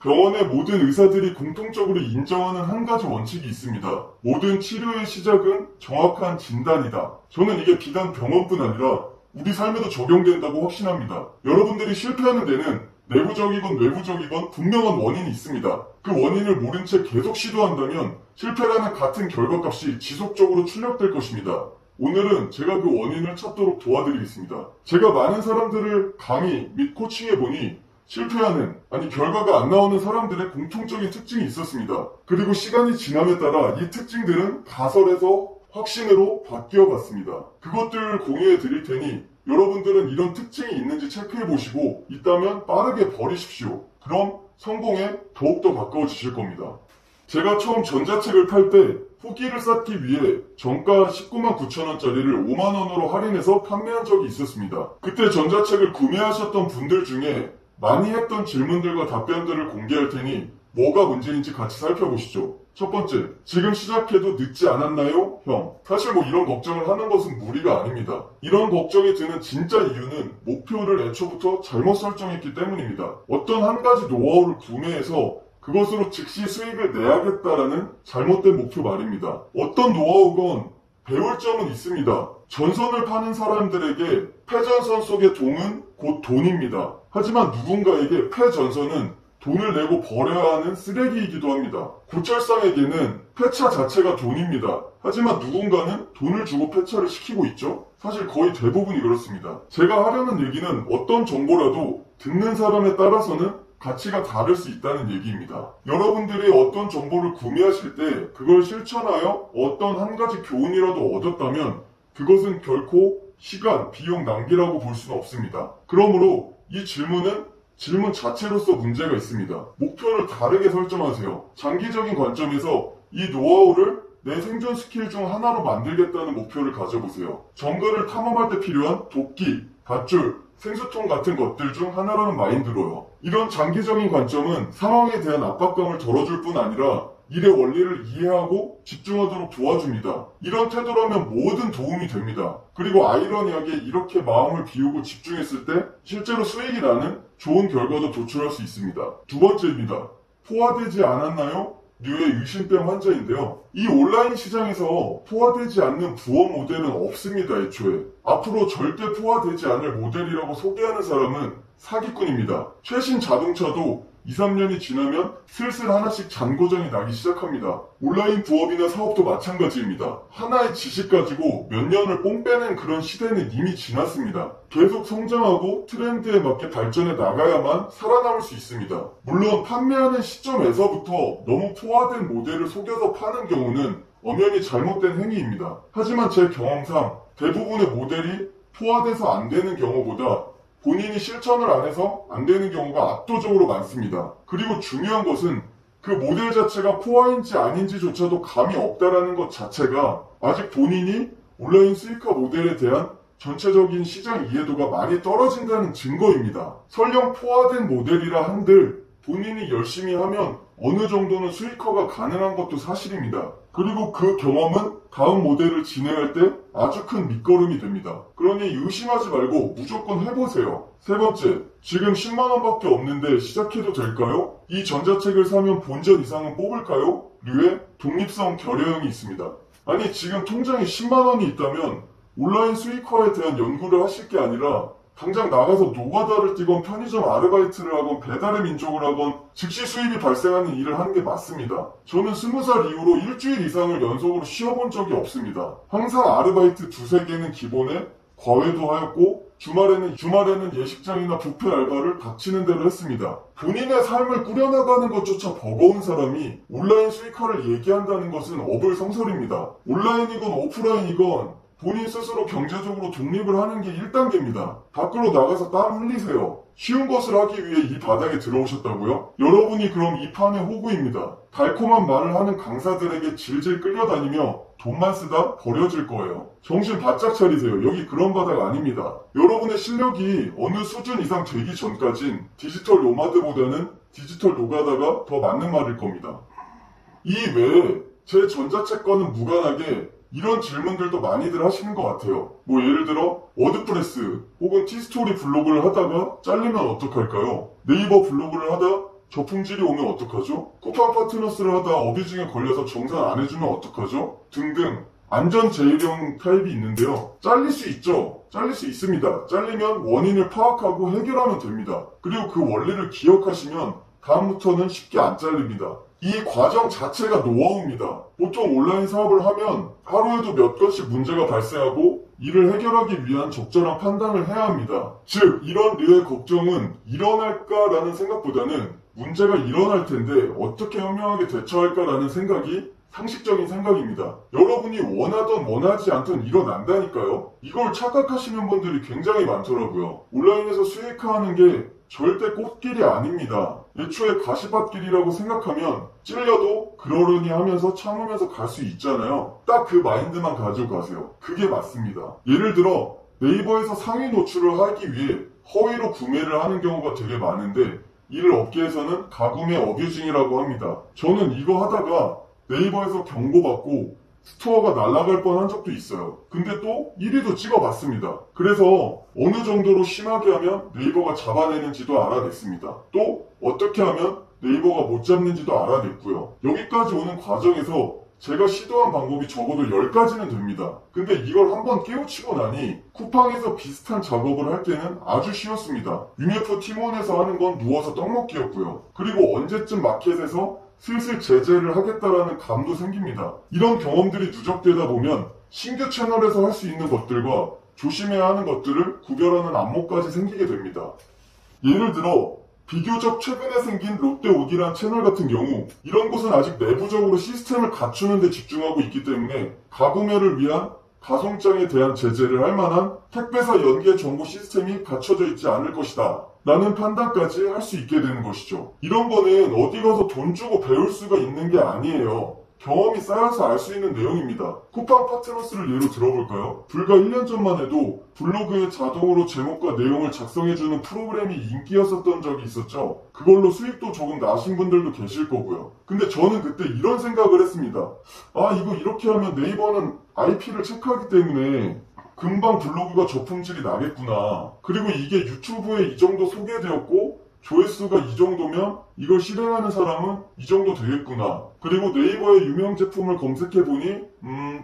병원의 모든 의사들이 공통적으로 인정하는 한 가지 원칙이 있습니다. 모든 치료의 시작은 정확한 진단이다. 저는 이게 비단 병원뿐 아니라 우리 삶에도 적용된다고 확신합니다. 여러분들이 실패하는 데는 내부적이건 외부적이건 분명한 원인이 있습니다. 그 원인을 모른 채 계속 시도한다면 실패라는 같은 결과값이 지속적으로 출력될 것입니다. 오늘은 제가 그 원인을 찾도록 도와드리겠습니다. 제가 많은 사람들을 강의 및 코칭해보니 실패하는, 결과가 안 나오는 사람들의 공통적인 특징이 있었습니다. 그리고 시간이 지남에 따라 이 특징들은 가설에서 확신으로 바뀌어갔습니다. 그것들을 공유해 드릴 테니 여러분들은 이런 특징이 있는지 체크해 보시고 있다면 빠르게 버리십시오. 그럼 성공에 더욱더 가까워지실 겁니다. 제가 처음 전자책을 팔 때 후기를 쌓기 위해 정가 19만 9천 원짜리를 5만 원으로 할인해서 판매한 적이 있었습니다. 그때 전자책을 구매하셨던 분들 중에 많이 했던 질문들과 답변들을 공개할 테니 뭐가 문제인지 같이 살펴보시죠. 첫 번째, 지금 시작해도 늦지 않았나요? 형. 사실 이런 걱정을 하는 것은 무리가 아닙니다. 이런 걱정이 드는 진짜 이유는 목표를 애초부터 잘못 설정했기 때문입니다. 어떤 한 가지 노하우를 구매해서 그것으로 즉시 수익을 내야겠다라는 잘못된 목표 말입니다. 어떤 노하우건 배울 점은 있습니다. 전선을 파는 사람들에게 폐전선 속의 동은 곧 돈입니다. 하지만 누군가에게 폐전선은 돈을 내고 버려야 하는 쓰레기이기도 합니다. 고철상에게는 폐차 자체가 돈입니다. 하지만 누군가는 돈을 주고 폐차를 시키고 있죠. 사실 거의 대부분이 그렇습니다. 제가 하려는 얘기는 어떤 정보라도 듣는 사람에 따라서는 가치가 다를 수 있다는 얘기입니다. 여러분들이 어떤 정보를 구매하실 때 그걸 실천하여 어떤 한 가지 교훈이라도 얻었다면 그것은 결코 시간, 비용 낭비라고 볼 수는 없습니다. 그러므로 이 질문은 질문 자체로서 문제가 있습니다. 목표를 다르게 설정하세요. 장기적인 관점에서 이 노하우를 내 생존 스킬 중 하나로 만들겠다는 목표를 가져보세요. 정글을 탐험할 때 필요한 도끼, 밧줄, 생수통 같은 것들 중 하나라는 마인드로요. 이런 장기적인 관점은 상황에 대한 압박감을 덜어줄 뿐 아니라 일의 원리를 이해하고 집중하도록 도와줍니다. 이런 태도라면 뭐든 도움이 됩니다. 그리고 아이러니하게 이렇게 마음을 비우고 집중했을 때 실제로 수익이 나는 좋은 결과도 도출할 수 있습니다. 두 번째입니다. 포화되지 않았나요? 류의 의심병 환자인데요. 이 온라인 시장에서 포화되지 않는 부업 모델은 없습니다, 애초에. 앞으로 절대 포화되지 않을 모델이라고 소개하는 사람은 사기꾼입니다. 최신 자동차도 2, 3년이 지나면 슬슬 하나씩 잔고장이 나기 시작합니다. 온라인 부업이나 사업도 마찬가지입니다. 하나의 지식 가지고 몇 년을 뽕 빼는 그런 시대는 이미 지났습니다. 계속 성장하고 트렌드에 맞게 발전해 나가야만 살아남을 수 있습니다. 물론 판매하는 시점에서부터 너무 포화된 모델을 속여서 파는 경우는 엄연히 잘못된 행위입니다. 하지만 제 경험상 대부분의 모델이 포화돼서 안 되는 경우보다 본인이 실천을 안 해서 안 되는 경우가 압도적으로 많습니다. 그리고 중요한 것은 그 모델 자체가 포화인지 아닌지조차도 감이 없다라는 것 자체가 아직 본인이 온라인 수익화 모델에 대한 전체적인 시장 이해도가 많이 떨어진다는 증거입니다. 설령 포화된 모델이라 한들 본인이 열심히 하면 어느 정도는 수익화가 가능한 것도 사실입니다. 그리고 그 경험은 다음 모델을 진행할 때 아주 큰 밑거름이 됩니다. 그러니 의심하지 말고 무조건 해보세요. 세 번째, 지금 10만원밖에 없는데 시작해도 될까요? 이 전자책을 사면 본전 이상은 뽑을까요? 류의 독립성 결여형이 있습니다. 아니, 지금 통장에 10만원이 있다면 온라인 수익화에 대한 연구를 하실 게 아니라 당장 나가서 노가다를 뛰건 편의점 아르바이트를 하건 배달의 민족을 하건 즉시 수입이 발생하는 일을 하는 게 맞습니다. 저는 20살 이후로 일주일 이상을 연속으로 쉬어본 적이 없습니다. 항상 아르바이트 두세 개는 기본에 과외도 하였고 주말에는 예식장이나 뷔페 알바를 닥치는 대로 했습니다. 본인의 삶을 꾸려나가는 것조차 버거운 사람이 온라인 수익화를 얘기한다는 것은 어불성설입니다. 온라인이건 오프라인이건 본인 스스로 경제적으로 독립을 하는 게 1단계입니다. 밖으로 나가서 땀 흘리세요. 쉬운 것을 하기 위해 이 바닥에 들어오셨다고요? 여러분이 그럼 이 판의 호구입니다. 달콤한 말을 하는 강사들에게 질질 끌려다니며 돈만 쓰다 버려질 거예요. 정신 바짝 차리세요. 여기 그런 바닥 아닙니다. 여러분의 실력이 어느 수준 이상 되기 전까진 디지털 노마드보다는 디지털 노가다가 더 맞는 말일 겁니다. 이 외에 제 전자책과는 무관하게 이런 질문들도 많이들 하시는 것 같아요. 예를 들어 워드프레스 혹은 티스토리 블로그를 하다가 잘리면 어떡할까요? 네이버 블로그를 하다 저품질이 오면 어떡하죠? 쿠팡 파트너스를 하다 어뷰징에 걸려서 정산 안 해주면 어떡하죠? 등등 안전 제일형 타입이 있는데요. 잘릴 수 있죠. 잘릴 수 있습니다. 잘리면 원인을 파악하고 해결하면 됩니다. 그리고 그 원리를 기억하시면 다음부터는 쉽게 안 잘립니다. 이 과정 자체가 노하우입니다. 보통 온라인 사업을 하면 하루에도 몇 건씩 문제가 발생하고 이를 해결하기 위한 적절한 판단을 해야 합니다. 즉 이런 류의 걱정은 일어날까라는 생각보다는 문제가 일어날 텐데 어떻게 현명하게 대처할까라는 생각이 상식적인 생각입니다. 여러분이 원하던 원하지 않던 일어난다니까요. 이걸 착각하시는 분들이 굉장히 많더라고요. 온라인에서 수익화하는 게 절대 꽃길이 아닙니다. 애초에 가시밭길이라고 생각하면 찔려도 그러려니 하면서 참으면서 갈 수 있잖아요. 딱 그 마인드만 가지고 가세요. 그게 맞습니다. 예를 들어 네이버에서 상위 노출을 하기 위해 허위로 구매를 하는 경우가 되게 많은데 이를 업계에서는 가구매 어뷰징이라고 합니다. 저는 이거 하다가 네이버에서 경고받고 스토어가 날아갈 뻔한 적도 있어요. 근데 또 1위도 찍어봤습니다. 그래서 어느 정도로 심하게 하면 네이버가 잡아내는지도 알아냈습니다. 또 어떻게 하면 네이버가 못 잡는지도 알아냈고요. 여기까지 오는 과정에서 제가 시도한 방법이 적어도 10가지는 됩니다. 근데 이걸 한번 깨우치고 나니 쿠팡에서 비슷한 작업을 할 때는 아주 쉬웠습니다. UMF 팀원에서 하는 건 누워서 떡먹기였고요. 그리고 언제쯤 마켓에서 슬슬 제재를 하겠다라는 감도 생깁니다. 이런 경험들이 누적되다 보면 신규 채널에서 할 수 있는 것들과 조심해야 하는 것들을 구별하는 안목까지 생기게 됩니다. 예를 들어 비교적 최근에 생긴 롯데오디란 채널 같은 경우 이런 곳은 아직 내부적으로 시스템을 갖추는 데 집중하고 있기 때문에 가구매를 위한 가송장에 대한 제재를 할 만한 택배사 연계 정보 시스템이 갖춰져 있지 않을 것이다 라는 판단까지 할 수 있게 되는 것이죠. 이런 거는 어디 가서 돈 주고 배울 수가 있는 게 아니에요. 경험이 쌓여서 알 수 있는 내용입니다. 쿠팡 파트너스를 예로 들어볼까요? 불과 1년 전만 해도 블로그에 자동으로 제목과 내용을 작성해주는 프로그램이 인기였었던 적이 있었죠. 그걸로 수익도 조금 나신 분들도 계실 거고요. 근데 저는 그때 이런 생각을 했습니다. 아, 이거 이렇게 하면 네이버는 IP를 체크하기 때문에 금방 블로그가 저품질이 나겠구나. 그리고 이게 유튜브에 이 정도 소개되었고 조회수가 이 정도면 이걸 실행하는 사람은 이 정도 되겠구나. 그리고 네이버의 유명 제품을 검색해보니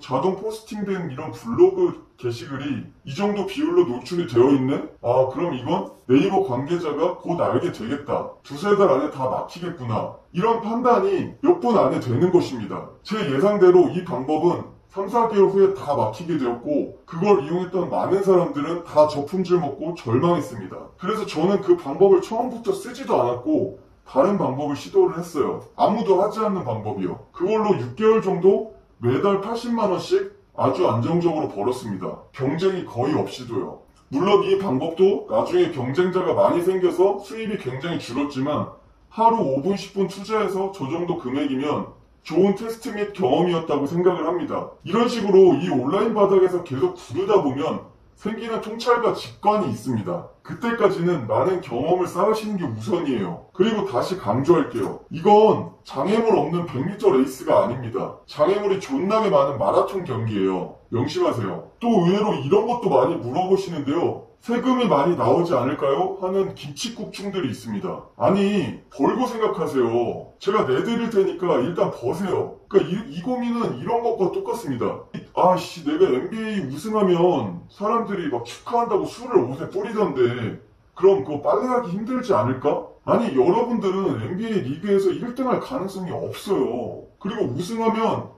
자동 포스팅된 이런 블로그 게시글이 이 정도 비율로 노출이 되어 있네? 아, 그럼 이건 네이버 관계자가 곧 알게 되겠다. 두세 달 안에 다 막히겠구나. 이런 판단이 몇 분 안에 되는 것입니다. 제 예상대로 이 방법은 3, 4개월 후에 다 막히게 되었고 그걸 이용했던 많은 사람들은 다 저품질 먹고 절망했습니다. 그래서 저는 그 방법을 처음부터 쓰지도 않았고 다른 방법을 시도를 했어요. 아무도 하지 않는 방법이요. 그걸로 6개월 정도 매달 80만원씩 아주 안정적으로 벌었습니다. 경쟁이 거의 없이도요. 물론 이 방법도 나중에 경쟁자가 많이 생겨서 수입이 굉장히 줄었지만 하루 5분, 10분 투자해서 저 정도 금액이면 좋은 테스트 및 경험이었다고 생각을 합니다. 이런 식으로 이 온라인 바닥에서 계속 구르다 보면 생기는 통찰과 직관이 있습니다. 그때까지는 많은 경험을 쌓으시는 게 우선이에요. 그리고 다시 강조할게요. 이건 장애물 없는 100m 레이스가 아닙니다. 장애물이 존나게 많은 마라톤 경기예요. 명심하세요. 또 의외로 이런 것도 많이 물어보시는데요. 세금이 많이 나오지 않을까요? 하는 김칫국충들이 있습니다. 아니, 벌고 생각하세요. 제가 내드릴 테니까 일단 버세요. 그러니까 이 고민은 이런 것과 똑같습니다. 아씨, 내가 NBA 우승하면 사람들이 막 축하한다고 술을 옷에 뿌리던데 그럼 그거 빨래하기 힘들지 않을까? 아니, 여러분들은 NBA 리그에서 1등할 가능성이 없어요. 그리고 우승하면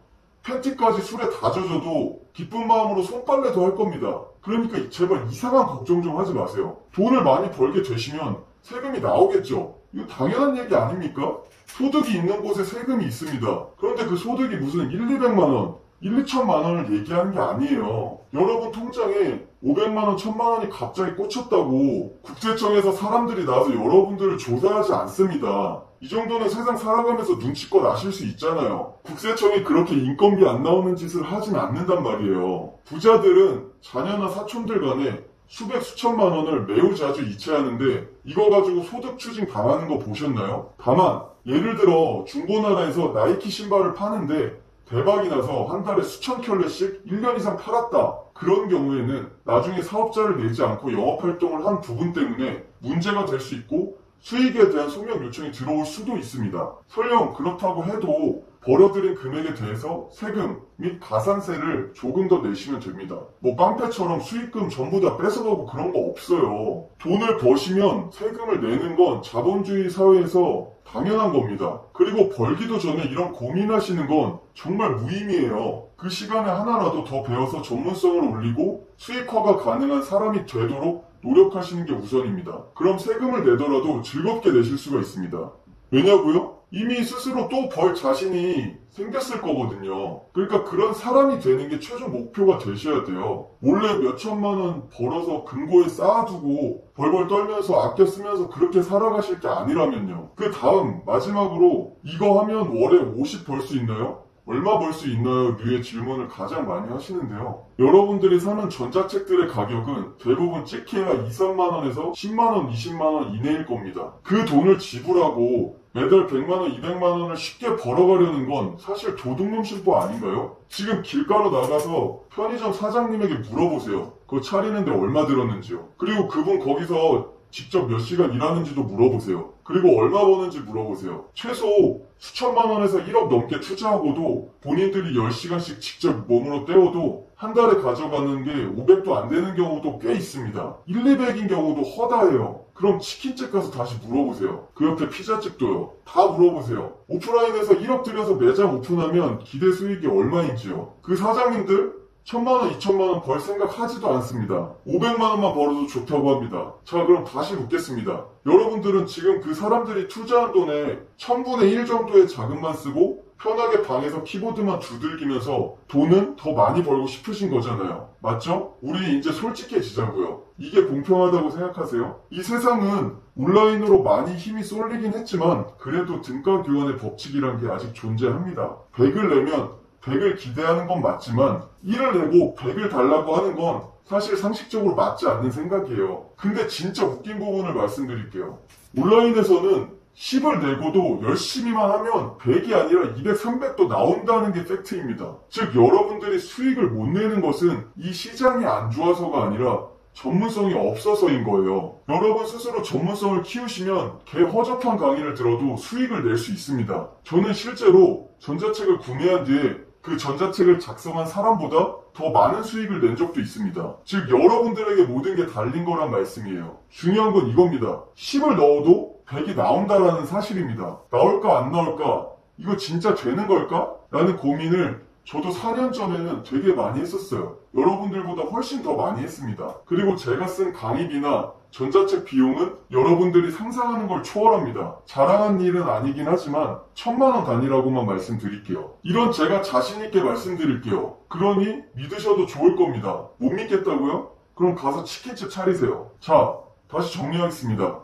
팬티까지 술에 다 젖어도 기쁜 마음으로 손빨래도 할 겁니다. 그러니까 제발 이상한 걱정 좀 하지 마세요. 돈을 많이 벌게 되시면 세금이 나오겠죠. 이거 당연한 얘기 아닙니까? 소득이 있는 곳에 세금이 있습니다. 그런데 그 소득이 무슨 1, 200만 원, 1, 2천만 원을 얘기하는 게 아니에요. 여러분 통장에 500만 원, 1000만 원이 갑자기 꽂혔다고 국세청에서 사람들이 나와서 여러분들을 조사하지 않습니다. 이 정도는 세상 살아가면서 눈치껏 아실 수 있잖아요. 국세청이 그렇게 인건비 안 나오는 짓을 하진 않는단 말이에요. 부자들은 자녀나 사촌들 간에 수백 수천만 원을 매우 자주 이체하는데 이거 가지고 소득 추징 당하는 거 보셨나요? 다만 예를 들어 중고나라에서 나이키 신발을 파는데 대박이 나서 한 달에 수천 켤레씩 1년 이상 팔았다. 그런 경우에는 나중에 사업자를 내지 않고 영업활동을 한 부분 때문에 문제가 될 수 있고 수익에 대한 소명 요청이 들어올 수도 있습니다. 설령 그렇다고 해도 벌어들인 금액에 대해서 세금 및 가산세를 조금 더 내시면 됩니다. 뭐 깡패처럼 수익금 전부 다 뺏어가고 그런 거 없어요. 돈을 버시면 세금을 내는 건 자본주의 사회에서 당연한 겁니다. 그리고 벌기도 전에 이런 고민하시는 건 정말 무의미해요. 그 시간에 하나라도 더 배워서 전문성을 올리고 수익화가 가능한 사람이 되도록 노력하시는 게 우선입니다. 그럼 세금을 내더라도 즐겁게 내실 수가 있습니다. 왜냐고요? 이미 스스로 또 벌 자신이 생겼을 거거든요. 그러니까 그런 사람이 되는 게 최종 목표가 되셔야 돼요. 몰래 몇 천만 원 벌어서 금고에 쌓아두고 벌벌 떨면서 아껴 쓰면서 그렇게 살아가실 게 아니라면요. 그 다음 마지막으로 이거 하면 월에 50 벌 수 있나요? 얼마 벌 수 있나요? 류의 질문을 가장 많이 하시는데요. 여러분들이 사는 전자책들의 가격은 대부분 찍혀야 2, 3만원에서 10만원, 20만원 이내일 겁니다. 그 돈을 지불하고 매달 100만원, 200만원을 쉽게 벌어가려는 건 사실 도둑놈 심보 아닌가요? 지금 길가로 나가서 편의점 사장님에게 물어보세요. 그거 차리는데 얼마 들었는지요. 그리고 그분 거기서 직접 몇 시간 일하는지도 물어보세요. 그리고 얼마 버는지 물어보세요. 최소 수천만 원에서 1억 넘게 투자하고도 본인들이 10시간씩 직접 몸으로 때워도 한 달에 가져가는 게 500도 안 되는 경우도 꽤 있습니다. 1, 200인 경우도 허다해요. 그럼 치킨집 가서 다시 물어보세요. 그 옆에 피자집도요. 다 물어보세요. 오프라인에서 1억 들여서 매장 오픈하면 기대 수익이 얼마인지요. 그 사장님들 1000만원, 2000만원 벌 생각 하지도 않습니다. 500만원만 벌어도 좋다고 합니다. 자, 그럼 다시 묻겠습니다. 여러분들은 지금 그 사람들이 투자한 돈의 1000분의 1 정도의 자금만 쓰고 편하게 방에서 키보드만 두들기면서 돈은 더 많이 벌고 싶으신 거잖아요. 맞죠? 우리 이제 솔직해지자고요. 이게 공평하다고 생각하세요? 이 세상은 온라인으로 많이 힘이 쏠리긴 했지만 그래도 등가교환의 법칙이란 게 아직 존재합니다. 100을 내면 100을 기대하는 건 맞지만 1을 내고 100을 달라고 하는 건 사실 상식적으로 맞지 않는 생각이에요. 근데 진짜 웃긴 부분을 말씀드릴게요. 온라인에서는 10을 내고도 열심히만 하면 100이 아니라 200, 300도 나온다는 게 팩트입니다. 즉 여러분들이 수익을 못 내는 것은 이 시장이 안 좋아서가 아니라 전문성이 없어서인 거예요. 여러분 스스로 전문성을 키우시면 개 허접한 강의를 들어도 수익을 낼 수 있습니다. 저는 실제로 전자책을 구매한 뒤에 그 전자책을 작성한 사람보다 더 많은 수익을 낸 적도 있습니다. 즉 여러분들에게 모든 게 달린 거란 말씀이에요. 중요한 건 이겁니다. 10을 넣어도 100이 나온다라는 사실입니다. 나올까 안 나올까? 이거 진짜 되는 걸까? 라는 고민을 저도 4년 전에는 되게 많이 했었어요. 여러분들보다 훨씬 더 많이 했습니다. 그리고 제가 쓴 강의비나 전자책 비용은 여러분들이 상상하는 걸 초월합니다. 자랑한 일은 아니긴 하지만 1000만원 단위라고만 말씀드릴게요. 이런 제가 자신있게 말씀드릴게요. 그러니 믿으셔도 좋을 겁니다. 못 믿겠다고요? 그럼 가서 치킨집 차리세요. 자, 다시 정리하겠습니다.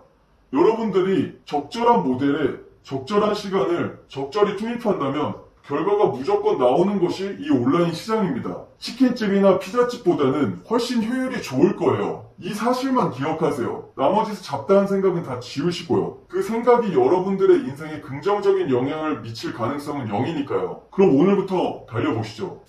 여러분들이 적절한 모델에 적절한 시간을 적절히 투입한다면 결과가 무조건 나오는 것이 이 온라인 시장입니다. 치킨집이나 피자집보다는 훨씬 효율이 좋을 거예요. 이 사실만 기억하세요. 나머지 잡다한 생각은 다 지우시고요. 그 생각이 여러분들의 인생에 긍정적인 영향을 미칠 가능성은 0이니까요. 그럼 오늘부터 달려보시죠.